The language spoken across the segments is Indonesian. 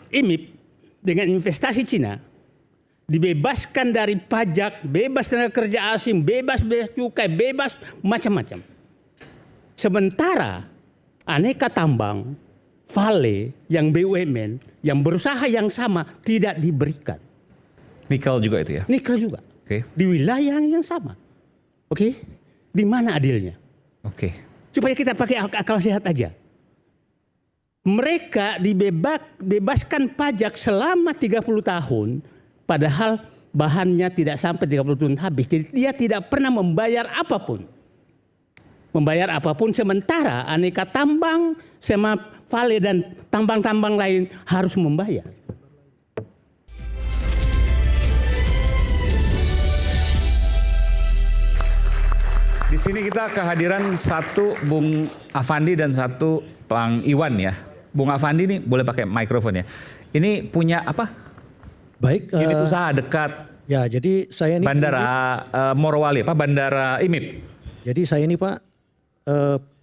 IMIP dengan investasi Cina dibebaskan dari pajak, bebas tenaga kerja asing, bebas cukai, bebas macam-macam. Sementara aneka tambang, Vale yang BUMN yang berusaha yang sama tidak diberikan. Nikel juga itu ya? Nikel juga. Oke. Di wilayah yang sama. Oke. Di mana adilnya? Oke. Supaya kita pakai akal sehat aja. Mereka dibebaskan pajak selama 30 tahun. Padahal bahannya tidak sampai 30 tahun habis. Jadi dia tidak pernah membayar apapun. Membayar apapun, sementara aneka tambang sama Vale dan tambang-tambang lain harus membayar. Di sini kita kehadiran satu Bung Afandi dan satu Bang Iwan ya. Bung Afandi ini boleh pakai mikrofon ya. Ini punya apa? Baik. Unit usaha dekat Ya, jadi saya ini Bandara Morowali, apa Bandara IMIP. Jadi saya ini Pak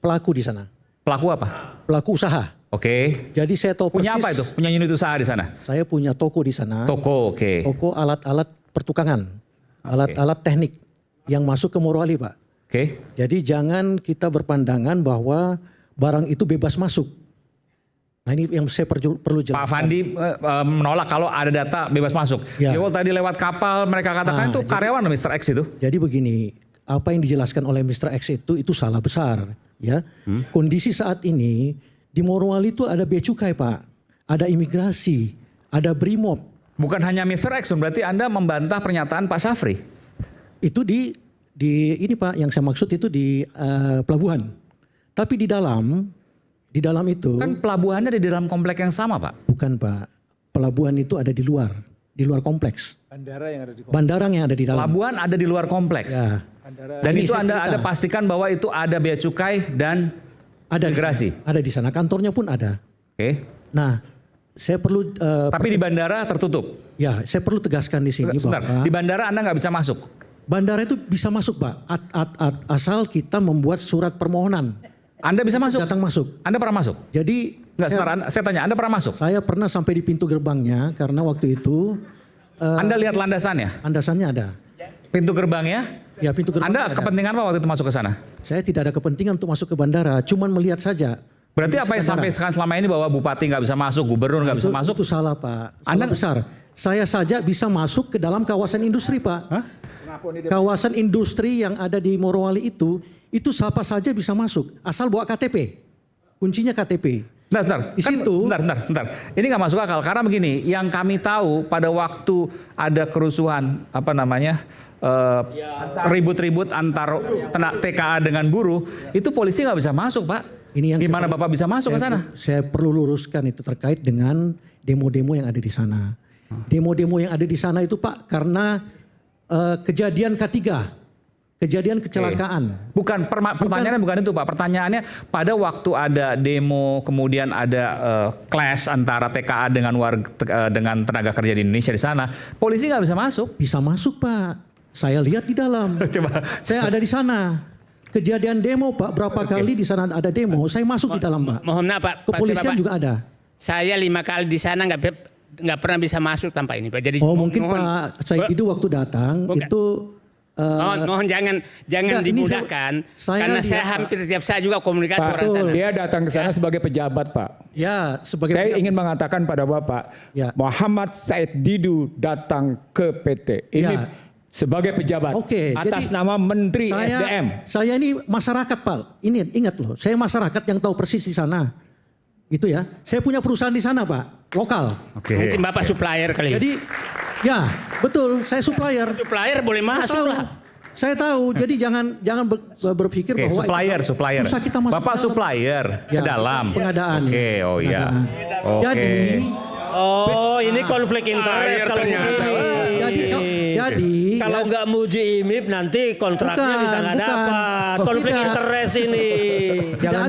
pelaku di sana. Pelaku apa? Pelaku usaha. Oke. Jadi saya tahu Punya persis. apa itu? Punya unit usaha di sana? Saya punya toko di sana. Toko, oke. Toko alat-alat pertukangan, alat-alat teknik yang masuk ke Morowali Pak. Oke. Jadi jangan kita berpandangan bahwa barang itu bebas masuk. Nah ini yang saya perlu jelaskan. Pak Afandi menolak kalau ada data bebas masuk. Ya. Ya, tadi lewat kapal mereka katakan itu karyawan Mr. X itu. Jadi begini, apa yang dijelaskan oleh Mr. X itu salah besar, ya. Kondisi saat ini di Morowali itu ada bea cukai Pak, ada imigrasi, ada Brimob. Bukan hanya Mr. X, berarti Anda membantah pernyataan Pak Syafri. Itu di ini Pak, yang saya maksud itu di pelabuhan. Tapi di dalam itu Kan pelabuhannya ada di dalam komplek yang sama, Pak. bukan Pak. Pelabuhan itu ada di luar kompleks. Bandara yang ada di Bandara yang ada di dalam. Pelabuhan ada di luar kompleks. Ya. Dan Ini itu saya Anda cerita. pastikan bahwa itu ada bea cukai dan Ada di imigrasi. sana. Ada di sana, kantornya pun ada. Oke. Nah, saya perlu Tapi di bandara tertutup. saya perlu tegaskan di sini Sebentar, bahwa di bandara Anda nggak bisa masuk. bandara itu bisa masuk Pak, asal kita membuat surat permohonan Anda bisa masuk. datang masuk. Anda pernah masuk? Jadi Enggak, sebentar. Saya tanya, Anda pernah masuk? saya pernah sampai di pintu gerbangnya karena waktu itu Anda lihat landasannya? landasannya ada. Pintu gerbangnya? Ya pintu gerbangnya Anda ada. kepentingan apa waktu itu masuk ke sana? Saya tidak ada kepentingan untuk masuk ke bandara, cuman melihat saja. Berarti apa yang Bandara. sampai selama ini bahwa bupati nggak bisa masuk, gubernur nggak bisa masuk? Itu salah Pak, salah Anda- besar. Saya saja bisa masuk ke dalam kawasan industri Pak. Hah? Kawasan industri yang ada di Morowali itu siapa saja bisa masuk, asal bawa KTP. Kuncinya KTP. Bentar, Di situ- bentar. Ini nggak masuk akal karena begini, yang kami tahu pada waktu ada kerusuhan ribut-ribut antar TKA dengan buruh, itu polisi nggak bisa masuk, Pak. Ini yang Gimana Bapak bisa masuk ke sana? Saya perlu luruskan itu terkait dengan demo-demo yang ada di sana. Demo-demo yang ada di sana itu Pak karena kejadian K3, kejadian kecelakaan. Bukan, pertanyaannya bukan itu, Pak. Pertanyaannya pada waktu ada demo, kemudian ada clash antara TKA dengan tenaga kerja di Indonesia di sana, polisi nggak bisa masuk. Bisa masuk Pak, saya lihat di dalam. Coba. Saya ada di sana. Kejadian demo Pak, berapa kali di sana ada demo, saya masuk di dalam Pak. Mohon maaf Pak. Kepolisian Bapak. juga ada. Saya 5 kali di sana nggak pernah bisa masuk tanpa ini Pak. Jadi Oh mungkin mohon- Pak Said itu waktu datang Bukan. itu mohon jangan enggak, ini dimudahkan saya karena lihat, saya Pak. hampir setiap saat juga komunikasi Pak, orang sana. dia datang ke sana sebagai pejabat, Pak. ya sebagai Saya ingin mengatakan pada Bapak, Ya. Muhammad Said Didu datang ke PT ini Ya. sebagai pejabat Oke, atas jadi nama Menteri SDM. Saya ini masyarakat Pak. Ini ingat loh, saya masyarakat yang tahu persis di sana. Itu ya. Saya punya perusahaan di sana Pak, lokal. Oke. Mungkin Bapak supplier kali. Jadi ya betul, saya supplier. supplier boleh Saya masuk tahu. lah. Saya tahu. Jadi jangan berpikir Oke, bahwa supplier. susah kita masuk Bapak ke dalam. supplier ke Ya, dalam. pengadaan. Oke, oh iya. Pengadaan. Oke. Jadi Oh, ini konflik interest kalau ternyata. jadi kalau nggak muji IMIP nanti kontraknya Bukan, bisa nggak bukan. dapat. Oh, Konflik tidak. interest ini. tidak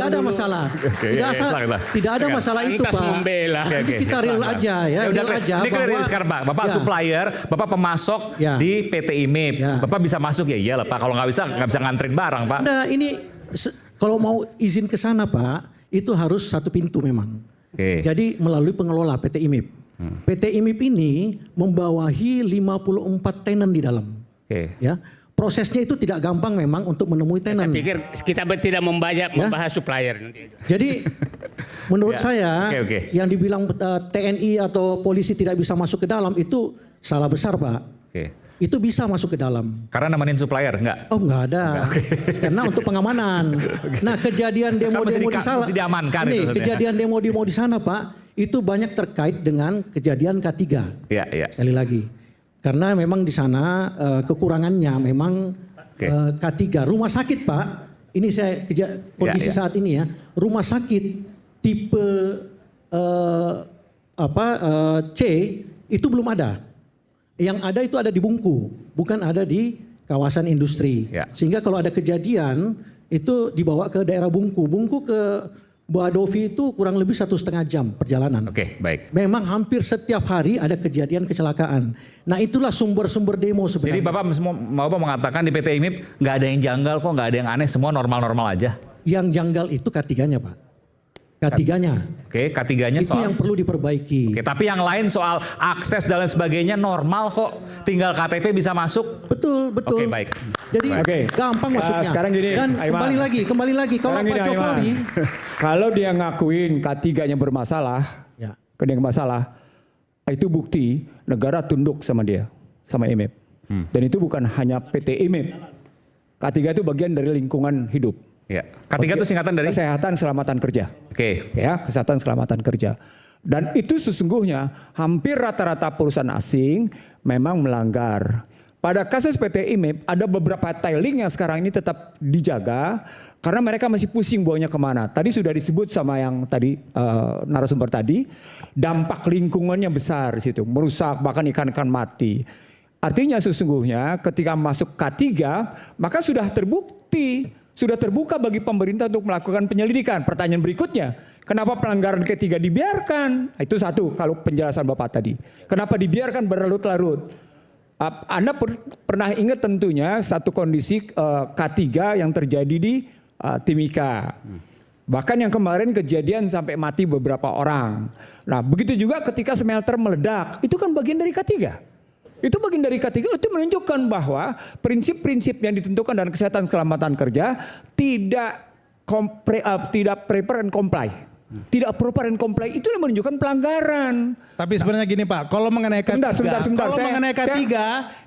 ada masalah. Oke, Tidak silakan. tidak ada masalah itu Lantas Pak. membela. Oke, Jadi oke, kita real silakan. aja ya, Udah, real aja ini clear bahwa sekarang Pak. Bapak Ya. supplier, Bapak pemasok Ya. di PT IMIP. Ya. Bapak bisa masuk ya iyalah Pak. Kalau nggak bisa ngantrin barang Pak. Nah ini kalau mau izin ke sana Pak, itu harus satu pintu memang. Oke. Jadi melalui pengelola PT IMIP. PT IMIP ini membawahi 54 tenan di dalam. Oke. Ya, prosesnya itu tidak gampang memang untuk menemui tenan. Saya pikir kita tidak membahas supplier nanti. Jadi menurut saya Oke, oke. yang dibilang TNI atau polisi tidak bisa masuk ke dalam itu salah besar, Pak. Oke. Itu bisa masuk ke dalam. Karena nemenin supplier enggak? Oh, enggak ada. Karena untuk pengamanan. Nah, kejadian demo-demo di sana. mesti diamankan Nih, itu maksudnya. kejadian demo-demo di sana, Pak, itu banyak terkait dengan kejadian K3. Iya, iya. Sekali lagi. Karena memang di sana kekurangannya memang Oke. K3. Rumah sakit, Pak. Ini saya kondisi Ya. saat ini ya. Rumah sakit tipe C itu belum ada. Yang ada itu ada di Bungku, bukan ada di kawasan industri. Ya. Sehingga kalau ada kejadian itu dibawa ke daerah Bungku. Bungku ke Boadovi itu kurang lebih 1,5 jam perjalanan. Oke, baik. Memang hampir setiap hari ada kejadian kecelakaan. Nah, itulah sumber-sumber demo Jadi sebenarnya. Bapak mengatakan di PT IMIP nggak ada yang janggal kok, nggak ada yang aneh, semua normal-normal aja. Yang janggal itu K3-nya, Pak. K3-nya. Oke, K3-nya Itu soal. yang perlu diperbaiki. Oke, tapi yang lain soal akses dan lain sebagainya normal kok. Tinggal KTP bisa masuk. Betul, betul. Oke, baik. Jadi Oke. gampang masuknya. Sekarang gini, Dan Aiman. kembali lagi kalau Sekarang Pak gini, Jokowi, Aiman. Kalau dia ngakuin K3-nya bermasalah, ya, itu bukti negara tunduk sama dia, sama IMIP. Dan itu bukan hanya PT IMIP. K3 itu bagian dari lingkungan hidup. Ya. K3 itu singkatan dari. Kesehatan Selamatan Kerja. Oke. Ya, kesehatan selamatan kerja. Dan itu sesungguhnya hampir rata-rata perusahaan asing memang melanggar. Pada kasus PT IMIP ada beberapa tailing yang sekarang ini tetap dijaga karena mereka masih pusing bawanya kemana. Tadi sudah disebut sama yang tadi narasumber tadi, dampak lingkungannya besar di situ, merusak bahkan ikan-ikan mati. Artinya sesungguhnya ketika masuk K3 maka sudah terbukti, sudah terbuka bagi pemerintah untuk melakukan penyelidikan. Pertanyaan berikutnya, kenapa pelanggaran K3 dibiarkan? Itu satu kalau penjelasan Bapak tadi. Kenapa dibiarkan berlarut-larut? Anda pernah ingat tentunya satu kondisi K3 yang terjadi di Timika. Bahkan yang kemarin kejadian sampai mati beberapa orang. Nah, begitu juga ketika smelter meledak, itu kan bagian dari K3. Itu bagian dari K3, itu menunjukkan bahwa prinsip-prinsip yang ditentukan dalam kesehatan keselamatan kerja tidak prepare and comply. Tidak proper and comply, itu yang menunjukkan pelanggaran. Tapi sebenarnya gini Pak, kalau mengenai K3, Sebentar. kalau mengenai K3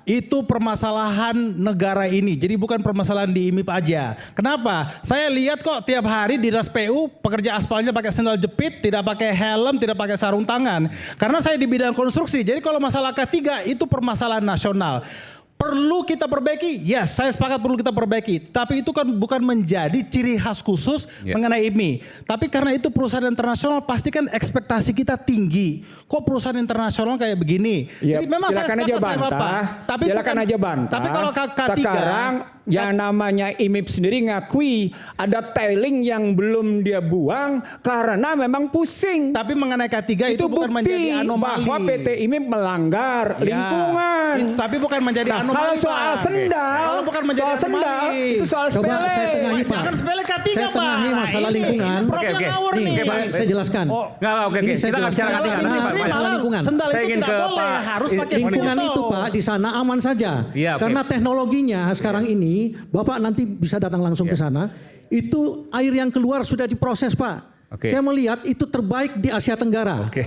itu permasalahan negara ini. Jadi bukan permasalahan di IMIP aja. Kenapa? Saya lihat kok tiap hari di RASPU pekerja aspalnya pakai sandal jepit, tidak pakai helm, tidak pakai sarung tangan. Karena saya di bidang konstruksi. Jadi kalau masalah K3 itu permasalahan nasional. Perlu kita perbaiki? Yes, saya sepakat perlu kita perbaiki. Tapi itu kan bukan menjadi ciri khas khusus mengenai IMI. Tapi karena itu perusahaan internasional pasti kan ekspektasi kita tinggi. Kok perusahaan internasional kayak begini? Ya, Jadi memang saya silakan sepakat aja sama bantah. Bapak. Tapi Silakan bukan- aja bantah. Tapi kalau K3 sekarang yang namanya IMIP sendiri ngakui ada tailing yang belum dia buang karena memang pusing. tapi mengenai K3 itu bukan menjadi bukti anomali. bahwa PT IMIP melanggar Ya, lingkungan. tapi bukan menjadi Nah, anomali. kalau soal Pak. sendal, Kalau bukan menjadi soal sendal anomali. itu soal Coba sepele. saya tengahi, Pak. Jangan sepele K3 Saya Pak. tengahi masalah Ini lingkungan. Prof yang Oke. ngawur Nih, nih. saya jelaskan. Oh, Nggak, oke. Ini saya Kita nggak bicara jelaskan. K3 nanti, Nah, Pak. masalah lingkungan. Sendal Saya itu ingin tidak ke boleh, Pak harus Is- pakai Lingkungan sepatu. itu Pak di sana aman saja. Iya, oke. Karena teknologinya sekarang ini, Bapak nanti bisa datang langsung ke sana. Itu air yang keluar sudah diproses Pak. Oke. Saya melihat itu terbaik di Asia Tenggara. Oke.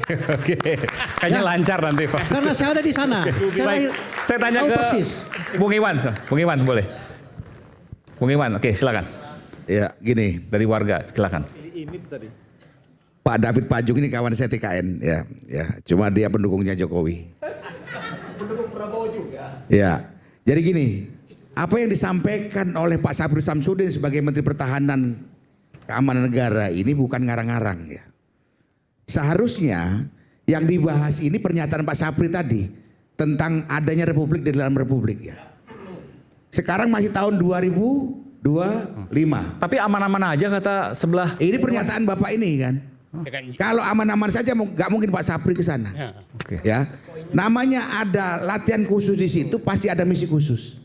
Kayaknya lancar nanti Pak. Karena saya ada di sana. Baik, saya tanya tahu ke persis. Bung Iwan boleh. Bung Iwan, oke silakan. Ya gini, Dari warga, silakan. Pak David Pajung ini kawan saya TKN ya, cuma dia pendukungnya Jokowi. Pendukung Prabowo juga. Ya, jadi gini, apa yang disampaikan oleh Pak Sapri Samsudin sebagai Menteri Pertahanan Keamanan Negara ini bukan ngarang-ngarang ya. Seharusnya yang dibahas ini pernyataan Pak Sapri tadi tentang adanya republik di dalam republik ya. Sekarang masih tahun 2025. Tapi aman-aman aja kata sebelah. Ini pernyataan Bapak ini kan. Kalau aman-aman saja nggak mungkin Pak Sapri ke sana. Oke. Ya. Namanya ada latihan khusus di situ pasti ada misi khusus.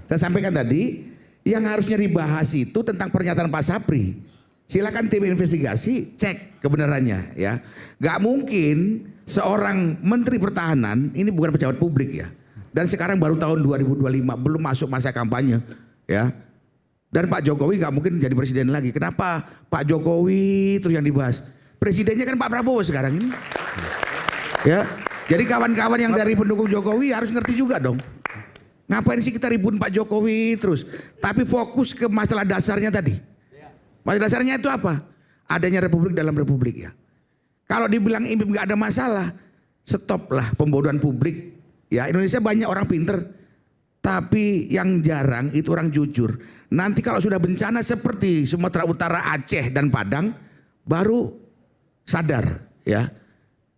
Saya sampaikan tadi yang harusnya dibahas itu tentang pernyataan Pak Sapri. Silakan tim investigasi cek kebenarannya ya. Gak mungkin seorang menteri pertahanan, ini bukan pejabat publik ya. Dan sekarang baru tahun 2025, belum masuk masa kampanye ya. Dan Pak Jokowi gak mungkin jadi presiden lagi. Kenapa Pak Jokowi terus yang dibahas? Presidennya kan Pak Prabowo sekarang ini. Ya. Jadi kawan-kawan yang dari pendukung Jokowi harus ngerti juga dong. Ngapain sih kita ribut Pak Jokowi terus? Tapi fokus ke masalah dasarnya tadi. Masalah dasarnya itu apa? Adanya republik dalam republik ya. Kalau dibilang IMIP nggak ada masalah, stoplah pembodohan publik. Ya, Indonesia banyak orang pinter, tapi yang jarang itu orang jujur. Nanti kalau sudah bencana seperti Sumatera Utara, Aceh dan Padang, baru sadar ya.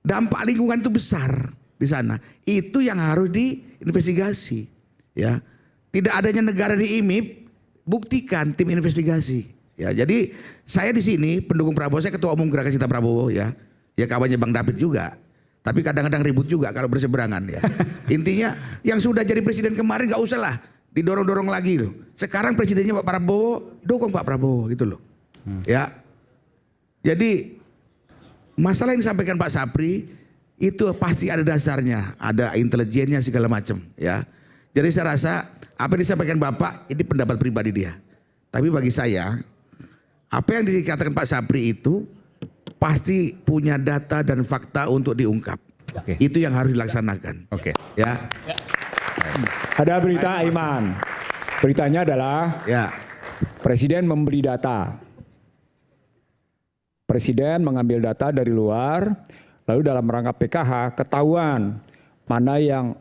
Dampak lingkungan itu besar di sana. Itu yang harus diinvestigasi. Ya, tidak adanya negara di IMIP, buktikan tim investigasi. Ya, jadi saya di sini pendukung Prabowo, saya ketua umum Gerakan Cinta Prabowo ya. Ya kawannya Bang David juga. Tapi kadang-kadang ribut juga kalau berseberangan ya. Intinya yang sudah jadi presiden kemarin gak usah lah didorong-dorong lagi loh. Sekarang presidennya Pak Prabowo, dukung Pak Prabowo gitu loh. Ya. Jadi masalah yang disampaikan Pak Sapri itu pasti ada dasarnya, ada intelijennya segala macam ya. Jadi saya rasa apa yang disampaikan Bapak ini pendapat pribadi dia. Tapi bagi saya apa yang dikatakan Pak Sapri itu pasti punya data dan fakta untuk diungkap. Oke. Itu yang harus dilaksanakan. Oke. Ya. Ada berita Aiman. Beritanya adalah Ya. Presiden membeli data. Presiden mengambil data dari luar, lalu dalam rangka PKH ketahuan mana yang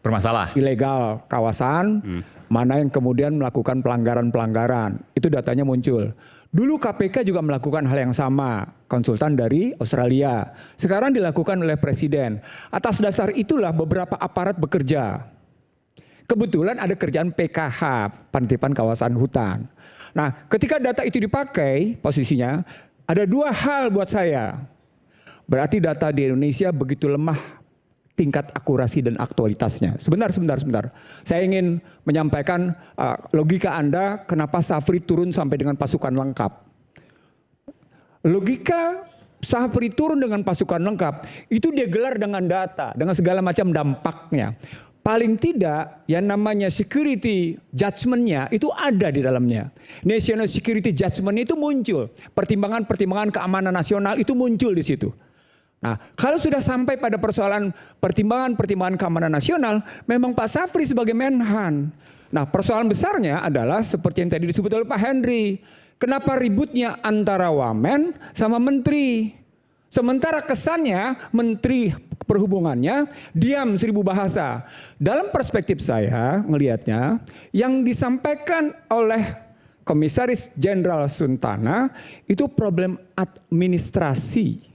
Bermasalah. ilegal kawasan, mana yang kemudian melakukan pelanggaran-pelanggaran. Itu datanya muncul. Dulu KPK juga melakukan hal yang sama, konsultan dari Australia. Sekarang dilakukan oleh Presiden. Atas dasar itulah beberapa aparat bekerja. Kebetulan ada kerjaan PKH, penertiban kawasan hutan. Nah, ketika data itu dipakai, posisinya ada dua hal buat saya. Berarti data di Indonesia begitu lemah tingkat akurasi dan aktualitasnya. Sebentar. Saya ingin menyampaikan logika Anda kenapa Sapri turun sampai dengan pasukan lengkap. Logika Sapri turun dengan pasukan lengkap itu dia gelar dengan data, dengan segala macam dampaknya. Paling tidak yang namanya security judgment-nya itu ada di dalamnya. National security judgment itu muncul. Pertimbangan-pertimbangan keamanan nasional itu muncul di situ. Nah, kalau sudah sampai pada persoalan pertimbangan-pertimbangan keamanan nasional, memang Pak Sapri sebagai Menhan. Nah, persoalan besarnya adalah seperti yang tadi disebut oleh Pak Henry. Kenapa ributnya antara wamen sama menteri? Sementara kesannya menteri perhubungannya diam 1000 bahasa. Dalam perspektif saya ngelihatnya, yang disampaikan oleh Komisaris Jenderal Suntana itu problem administrasi.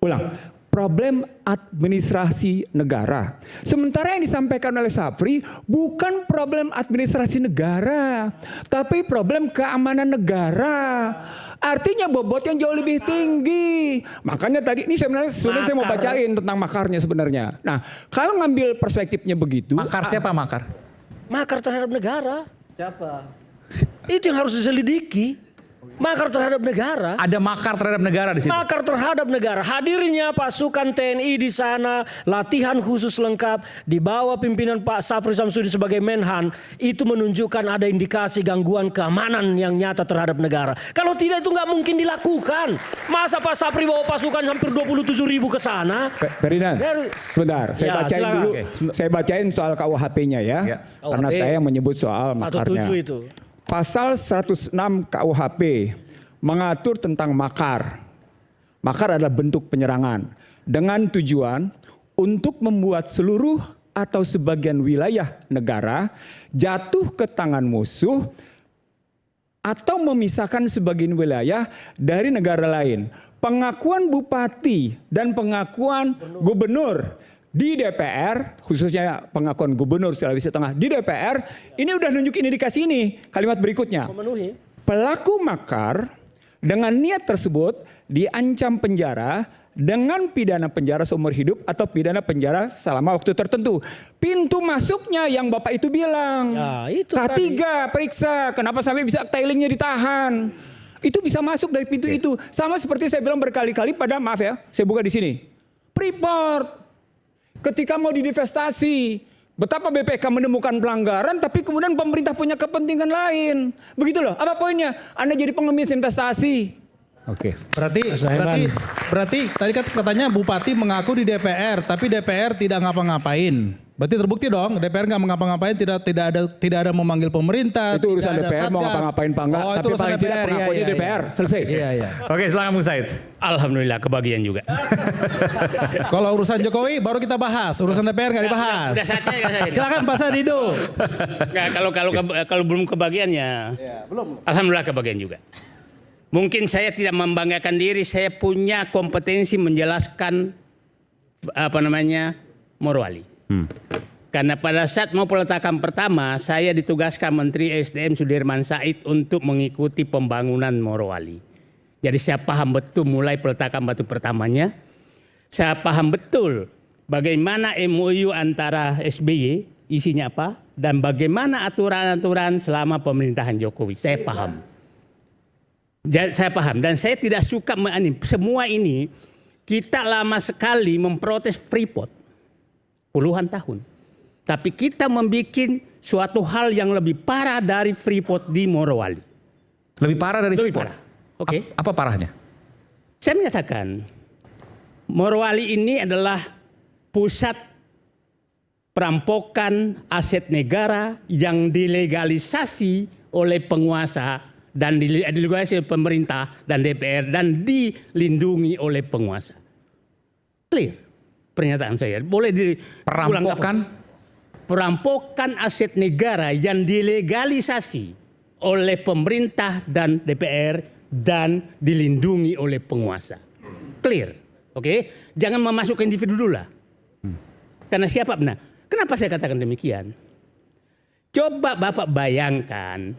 Ulang, problem administrasi negara. Sementara yang disampaikan oleh Sapri bukan problem administrasi negara, tapi problem keamanan negara. Artinya bobot yang jauh lebih tinggi. Makanya tadi ini sebenarnya saya mau bacain tentang makarnya sebenarnya. Nah, kalau ngambil perspektifnya begitu. Makar siapa makar? Makar terhadap negara. Siapa? Itu yang harus diselidiki. Makar terhadap negara. Ada makar terhadap negara di situ. Makar terhadap negara. Hadirnya pasukan TNI di sana, latihan khusus lengkap, di bawah pimpinan Pak Sapri Samsudin sebagai Menhan, itu menunjukkan ada indikasi gangguan keamanan yang nyata terhadap negara. Kalau tidak itu nggak mungkin dilakukan. Masa Pak Sapri bawa pasukan hampir 27.000 ke sana? Ferdinand, sebentar, saya bacain silakan. dulu. Saya bacain soal KUHP-nya ya. Karena KUHP. saya yang menyebut soal makarnya. 17 itu. Pasal 106 KUHP mengatur tentang makar. Makar adalah bentuk penyerangan dengan tujuan untuk membuat seluruh atau sebagian wilayah negara jatuh ke tangan musuh atau memisahkan sebagian wilayah dari negara lain. Pengakuan bupati dan pengakuan gubernur di DPR, khususnya pengakuan gubernur Sulawesi Tengah di DPR, ini udah nunjukin indikasi ini. Kalimat berikutnya. Memenuhi. Pelaku makar dengan niat tersebut diancam penjara dengan pidana penjara seumur hidup atau pidana penjara selama waktu tertentu. Pintu masuknya yang Bapak itu bilang. Ya, itu K3 periksa, kenapa sampai bisa tailingnya ditahan. itu bisa masuk dari pintu itu. Sama seperti saya bilang berkali-kali pada, maaf ya, saya buka di sini. Freeport, ketika mau divestasi, betapa BPK menemukan pelanggaran, tapi kemudian pemerintah punya kepentingan lain. Begitu loh, apa poinnya? Anda jadi pengemis investasi. Oke. Berarti tadi kan katanya Bupati mengaku di DPR, tapi DPR tidak ngapa-ngapain. Berarti terbukti dong, DPR nggak mengapa-ngapain, tidak ada memanggil pemerintah. Itu urusan tidak ada DPR mau satgas. ngapa-ngapain apa enggak, Oh, itu tapi urusan paling tidak DPR, pengakuannya iya, DPR. Selesai. Iya. Oke, silakan Bung Said. Alhamdulillah kebagian juga. Kalau urusan Jokowi baru kita bahas, urusan DPR nggak dibahas. Udah saatnya ya, saya. Silakan Pak Sadido. Nggak, kalau belum kebagiannya, alhamdulillah kebagian juga. Mungkin saya tidak membanggakan diri, saya punya kompetensi menjelaskan Morowali. Karena pada saat mau peletakan pertama, saya ditugaskan Menteri SDM Sudirman Said untuk mengikuti pembangunan Morowali. Jadi saya paham betul mulai peletakan batu pertamanya. Saya paham betul bagaimana MOU antara SBY isinya apa dan bagaimana aturan-aturan selama pemerintahan Jokowi. Saya paham. Saya paham dan saya tidak suka semua ini. Kita lama sekali memprotes Freeport puluhan tahun. Tapi kita membuat suatu hal yang lebih parah dari Freeport di Morowali. Lebih parah dari Lebih Freeport? parah. Oke. Apa parahnya? Saya menyatakan Morowali ini adalah pusat perampokan aset negara yang dilegalisasi oleh penguasa dan dilegalisasi oleh pemerintah dan DPR dan dilindungi oleh penguasa. Clear pernyataan saya. Boleh perampokan aset negara yang dilegalisasi oleh pemerintah dan DPR dan dilindungi oleh penguasa. Clear. Oke? Jangan memasukkan individu dulu lah. Karena siapa benar? Kenapa saya katakan demikian? Coba Bapak bayangkan,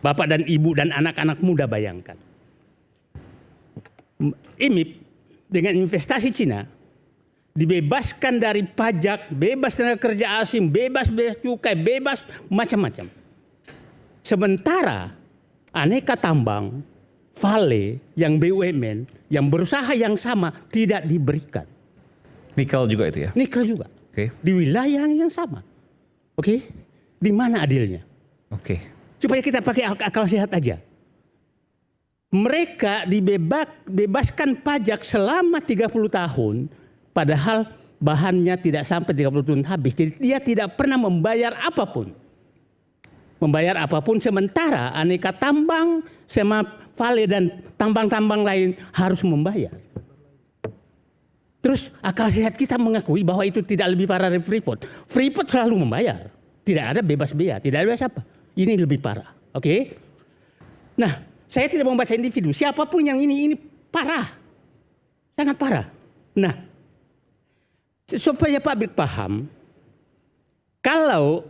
Bapak dan Ibu dan anak-anak muda bayangkan. IMIP dengan investasi Cina dibebaskan dari pajak, bebas tenaga kerja asing, bebas cukai, bebas macam-macam. Sementara aneka tambang, Vale yang BUMN yang berusaha yang sama tidak diberikan. Nikel juga itu ya? Nikel juga. Oke. Di wilayah yang sama. Oke? Di mana adilnya? Oke. Supaya kita pakai akal sehat aja. Mereka dibebaskan pajak selama 30 tahun. Padahal bahannya tidak sampai 30 tahun habis. Jadi dia tidak pernah membayar apapun. Membayar apapun sementara aneka tambang sama Vale dan tambang-tambang lain harus membayar. Terus akal sehat kita mengakui bahwa itu tidak lebih parah dari Freeport. Freeport selalu membayar. Tidak ada bebas bea, tidak ada bebas apa. Ini lebih parah. Oke? Nah, saya tidak membaca individu. Siapapun yang ini parah. Sangat parah. Nah, supaya publik paham, kalau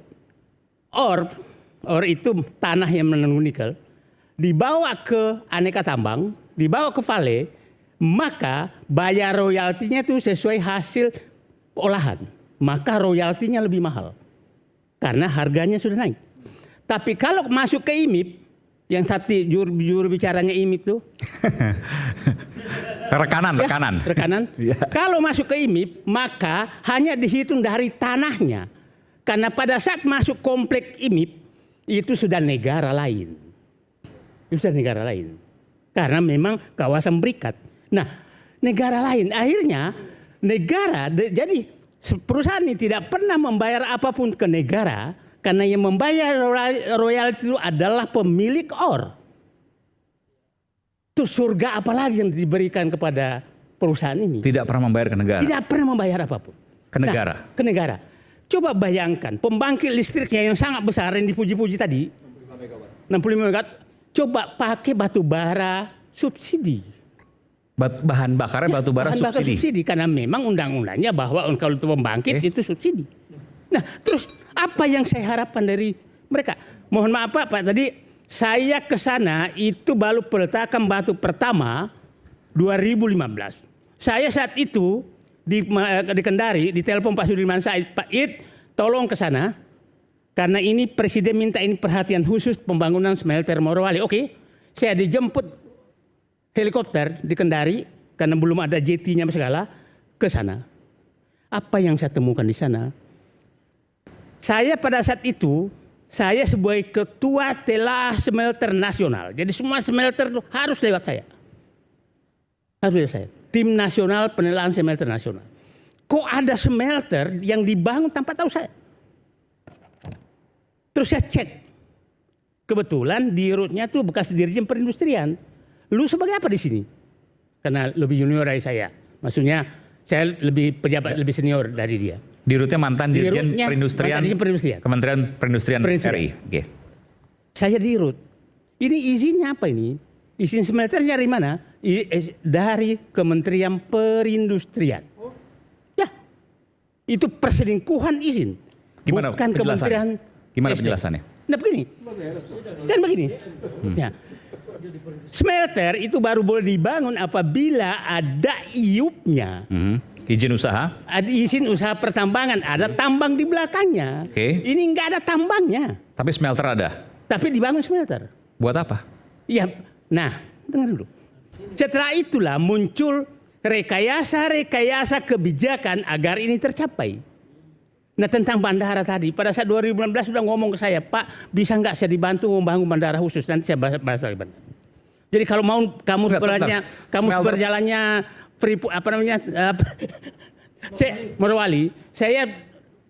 ore itu tanah yang mengandung nikel, dibawa ke aneka tambang, dibawa ke Vale, maka bayar royaltinya itu sesuai hasil olahan. Maka royaltinya lebih mahal. Karena harganya sudah naik. Tapi kalau masuk ke IMIP, yang tadi juru bicaranya IMIP itu. Rekanan. Kalau masuk ke IMIP, maka hanya dihitung dari tanahnya. Karena pada saat masuk komplek IMIP, itu sudah negara lain. Itu sudah negara lain. Karena memang kawasan berikat. Nah, negara lain akhirnya jadi perusahaan ini tidak pernah membayar apapun ke negara karena yang membayar royalti itu adalah pemilik ore. Itu surga apalagi yang diberikan kepada perusahaan ini? Tidak pernah membayar ke negara. Tidak pernah membayar apapun. Ke negara. Nah, ke negara. Coba bayangkan pembangkit listriknya yang sangat besar yang dipuji-puji tadi, 65 megawatt. Coba pakai batu bara subsidi. Bahan bakarnya batu bara subsidi. Karena memang undang-undangnya bahwa kalau itu pembangkit itu subsidi. Nah, terus apa yang saya harapkan dari mereka? Mohon maaf Pak, tadi saya ke sana itu baru peletakan batu pertama 2015. Saya saat itu di Kendari ditelepon Pak Sudirman Said, Pak Id, tolong ke sana karena ini presiden minta ini perhatian khusus pembangunan smelter Morowali. Oke. saya dijemput helikopter di Kendari karena belum ada jetinya segala ke sana. Apa yang saya temukan di sana? Saya pada saat itu saya sebagai ketua telah smelter nasional. Jadi semua smelter itu harus lewat saya. Harus lewat saya. Tim nasional penelahan smelter nasional. Kok ada smelter yang dibangun tanpa tahu saya? Terus saya cek. Kebetulan di rootnya tuh bekas dirjen perindustrian. Lu sebagai apa di sini? Karena lebih junior dari saya. Maksudnya saya lebih pejabat lebih senior dari dia. Di rootnya mantan Dirjen Dirutnya Perindustrian, mantan Dirjen Perindustrian. Kementerian Perindustrian RI. Oke. Saya di root. Ini izinnya apa ini? Izin smelter dari mana? Dari Kementerian Perindustrian. Ya. Itu perselingkuhan izin. Gimana Bukan Kementerian Gimana SD. penjelasannya? Nah begini. Kan begini. Ya. Smelter itu baru boleh dibangun apabila ada IUP-nya. Izin usaha? Ada izin usaha pertambangan, ada tambang di belakangnya. Oke. Ini enggak ada tambangnya, Tapi smelter ada. tapi dibangun smelter. Buat apa? Iya, nah, dengar dulu. Setelah itulah muncul rekayasa kebijakan agar ini tercapai. Nah tentang bandara tadi, pada saat 2019 sudah ngomong ke saya, Pak, bisa nggak saya dibantu membangun bandara khusus? Nanti saya bahas lagi. Jadi kalau mau kamu berjalannya saya Morowali, saya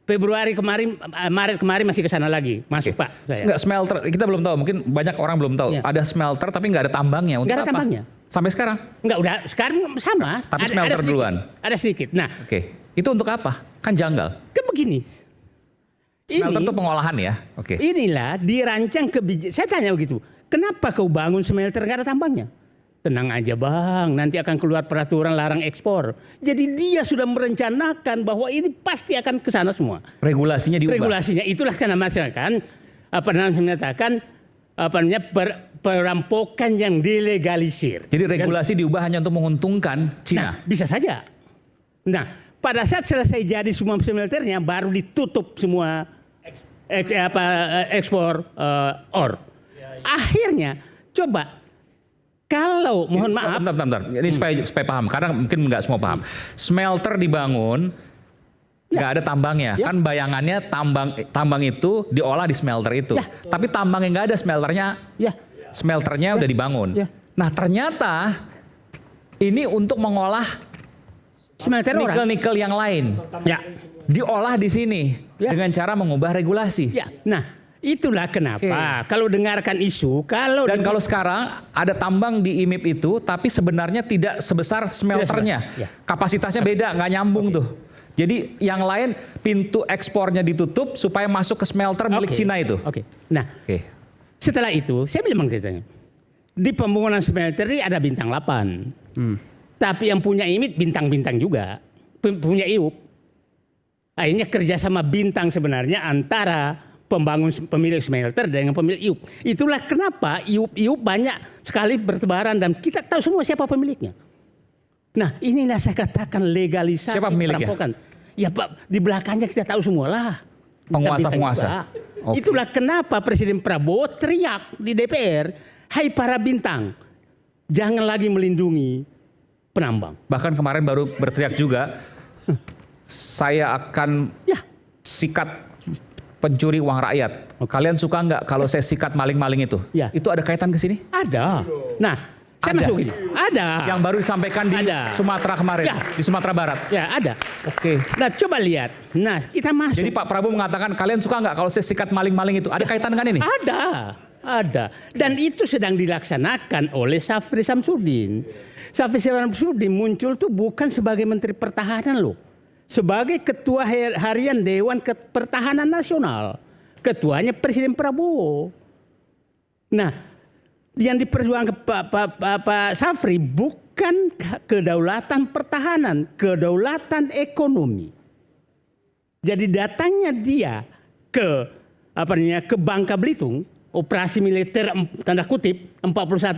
Februari kemarin, Maret kemarin masih ke sana lagi, masuk Pak. Saya. Enggak smelter, kita belum tahu, mungkin banyak orang belum tahu. Ya. Ada smelter tapi nggak ada tambangnya. Untuk Nggak ada apa? tambangnya. Sampai sekarang? Enggak, udah sekarang sama. Tapi smelter sedikit, duluan. Ada sedikit. Nah, Oke. Itu untuk apa? Kan janggal. kan begini. Smelter itu pengolahan ya? Oke. Inilah dirancang kebijakan. Saya tanya begitu, kenapa kau bangun smelter nggak ada tambangnya? Tenang aja bang, nanti akan keluar peraturan larang ekspor. Jadi dia sudah merencanakan bahwa ini pasti akan ke sana semua. Regulasinya diubah. Regulasinya itulah karena masyarakat menyatakan perampokan yang dilegalisir. Jadi regulasi diubah hanya untuk menguntungkan Nah, Cina. bisa saja. Nah, pada saat selesai jadi semua smelternya baru ditutup semua ekspor ore. Akhirnya coba kalau mohon maaf, Bentar. Ini supaya paham, karena mungkin nggak semua paham. Smelter dibangun, nggak ada tambangnya. Ya. Kan bayangannya tambang itu diolah di smelter itu. Ya. Tapi tambang yang nggak ada smelternya, ya, smelternya udah dibangun. Ya. Nah ternyata ini untuk mengolah smelter orang. nikel-nikel yang lain. Ya, Diolah di sini Ya. dengan cara mengubah regulasi. ya. Nah, itulah kenapa kalau dengarkan isu, Dan kalau sekarang ada tambang di IMIP itu, tapi sebenarnya tidak sebesar smelternya. Ya. Kapasitasnya beda, nggak nyambung tuh. Jadi yang lain pintu ekspornya ditutup supaya masuk ke smelter milik Cina itu. Oke. Nah, Oke. setelah itu saya bilang ceritanya. Di pembangunan smelter ini ada bintang 8. Tapi yang punya IMIP bintang-bintang juga. Punya IUP. Akhirnya kerjasama bintang sebenarnya antara pemilik smelter dengan pemilik IUP. Itulah kenapa IUP banyak sekali bertebaran dan kita tahu semua siapa pemiliknya. Nah, inilah saya katakan legalisasi Siapa pemiliknya? perampokan. Ya Pak, di belakangnya kita tahu semua lah. Penguasa-penguasa. Bintang-bintang juga. Oke. Itulah kenapa Presiden Prabowo teriak di DPR, hai para bintang, jangan lagi melindungi penambang. Bahkan kemarin baru berteriak juga, saya akan Ya, sikat pencuri uang rakyat. Kalian suka nggak kalau saya sikat maling-maling itu? Ya. Itu ada kaitan ke sini? ada. Nah, saya Ada. masuk gini. Ada. Yang baru disampaikan di Ada. Sumatera kemarin, Ya. di Sumatera Barat. Ya, ada. Oke. Nah, coba lihat. Nah, kita masuk. Jadi Pak Prabowo mengatakan kalian suka nggak kalau saya sikat maling-maling itu? Ada kaitan dengan ini? Ada. Dan itu sedang dilaksanakan oleh Syafri Samsudin. Syafri Samsudin muncul tuh bukan sebagai Menteri Pertahanan loh. Sebagai Ketua Harian Dewan Pertahanan Nasional. Ketuanya Presiden Prabowo. Nah, yang diperjuangkan Pak Syafri bukan kedaulatan pertahanan, kedaulatan ekonomi. Jadi datangnya dia ke Bangka Belitung, operasi militer tanda kutip 41.000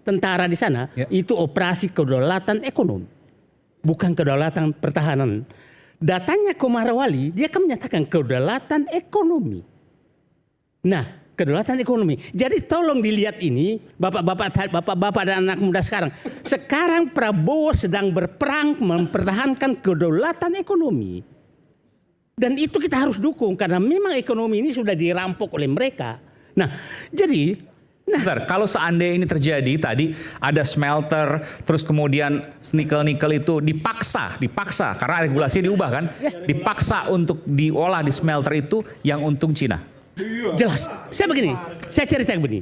tentara di sana, Ya. itu operasi kedaulatan ekonomi, bukan kedaulatan pertahanan. Datangnya ke Morowali, dia akan menyatakan kedaulatan ekonomi. Nah, kedaulatan ekonomi. Jadi tolong dilihat ini, bapak-bapak dan anak muda sekarang. Sekarang Prabowo sedang berperang mempertahankan kedaulatan ekonomi. Dan itu kita harus dukung karena memang ekonomi ini sudah dirampok oleh mereka. Nah, jadi Bentar, kalau seandainya ini terjadi tadi ada smelter, terus kemudian nikel-nikel itu dipaksa karena regulasi diubah kan, dipaksa untuk diolah di smelter itu yang untung Cina. jelas. Saya cerita begini.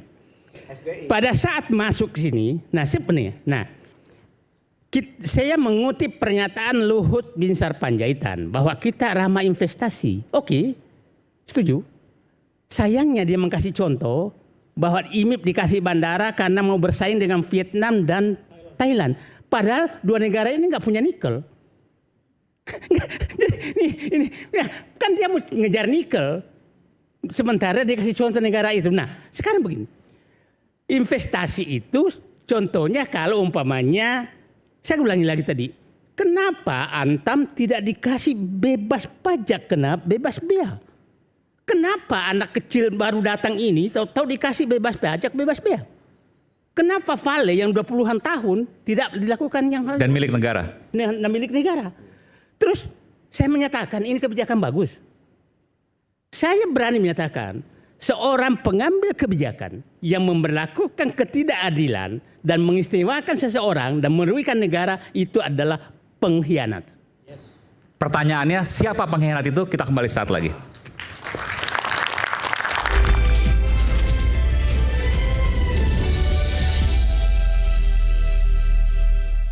Pada saat masuk ke sini, saya mengutip pernyataan Luhut Binsar Panjaitan bahwa kita ramah investasi. Oke, setuju. Sayangnya dia mengkasih contoh bahwa IMIP dikasih bandara karena mau bersaing dengan Vietnam dan Thailand. Padahal dua negara ini nggak punya nikel. Kan dia mau ngejar nikel. Sementara dia kasih contoh negara itu. Nah, sekarang begini. Investasi itu contohnya kalau umpamanya, saya ulangi lagi tadi. Kenapa Antam tidak dikasih bebas pajak, kenapa bebas bea? Kenapa anak kecil baru datang ini tahu dikasih bebas pajak, bebas bea? Kenapa Vale yang 20-an tahun tidak dilakukan yang hal Dan milik negara. milik negara? Terus saya menyatakan ini kebijakan bagus. Saya berani menyatakan seorang pengambil kebijakan yang memberlakukan ketidakadilan dan mengistimewakan seseorang dan merugikan negara itu adalah pengkhianat. Pertanyaannya siapa pengkhianat itu? Kita kembali saat lagi.